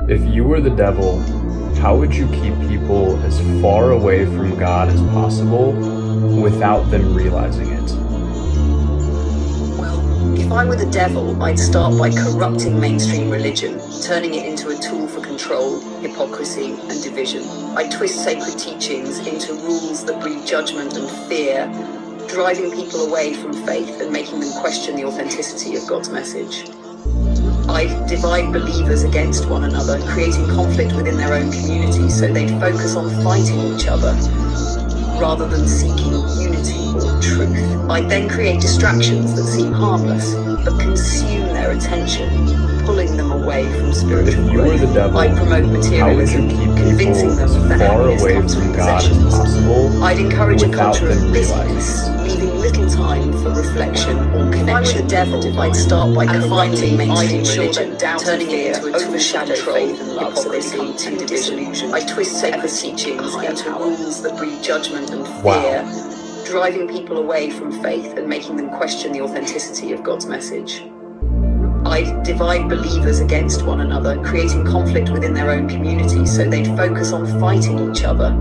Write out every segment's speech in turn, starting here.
If you were the devil, how would you keep people as far away from God as possible without them realizing it? Well, if I were the devil, I'd start by corrupting mainstream religion, turning it into a tool for control, hypocrisy, and division. I'd twist sacred teachings into rules that breed judgment and fear, driving people away from faith and making them question the authenticity of God's message. I'd divide believers against one another, creating conflict within their own community so they'd focus on fighting each other rather than seeking unity or truth. I'd then create distractions that seem harmless but consume their attention, pulling them away from spiritual If you were growth. the devil, I'd promote how would you materialism, keep convincing people as them that far happiness away comes from from God as possessions. possible I'd encourage a without culture of them realizing busyness, it? leaving little time for reflection or connection with the divine. I'd start by corrupting mainstream religion, turning it into a overshadow faith and love, so they become too disillusioned. I twist sacred teachings into rules that breed judgment and fear, driving people away from faith and making them question the authenticity of God's message. I'd divide believers against one another, creating conflict within their own community so they'd focus on fighting each other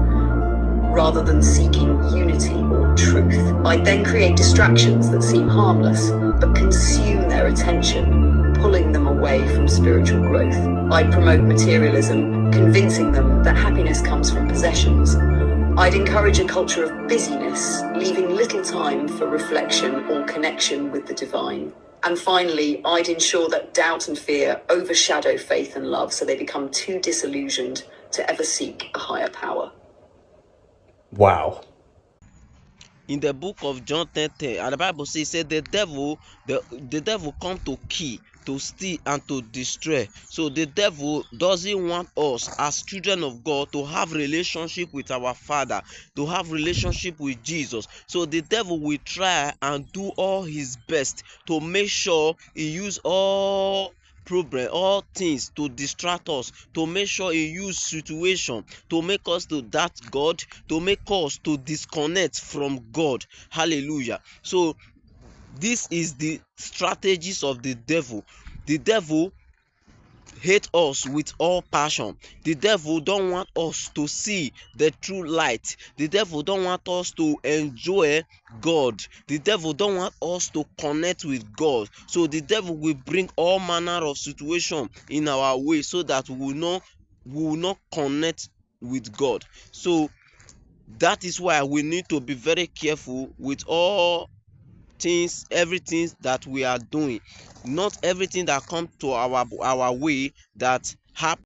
rather than seeking unity or truth. I'd then create distractions that seem harmless but consume their attention, pulling them away from spiritual growth. I'd promote materialism, convincing them that happiness comes from possessions. I'd encourage a culture of busyness, leaving little time for reflection or connection with the divine. And finally, I'd ensure that doubt and fear overshadow faith and love so they become too disillusioned to ever seek a higher power. Wow. In the book of John 10:10, and the Bible says the devil come to kill, to steal, and to destroy. So the devil doesn't want us as children of God to have relationship with our Father, to have relationship with Jesus. So the devil will try and do all his best to make sure he use all things to distract us, to make sure he use situation to make us to doubt God, to make us to disconnect from God. Hallelujah. So this is the strategies of the devil. The devil hate us with all passion. The devil don't want us to see the true light. The devil don't want us to enjoy God. The devil don't want us to connect with God. So the devil will bring all manner of situation in our way so that we will not connect with God. So that is why we need to be very careful with all things, everything that we are doing. Not everything that comes to our way that happens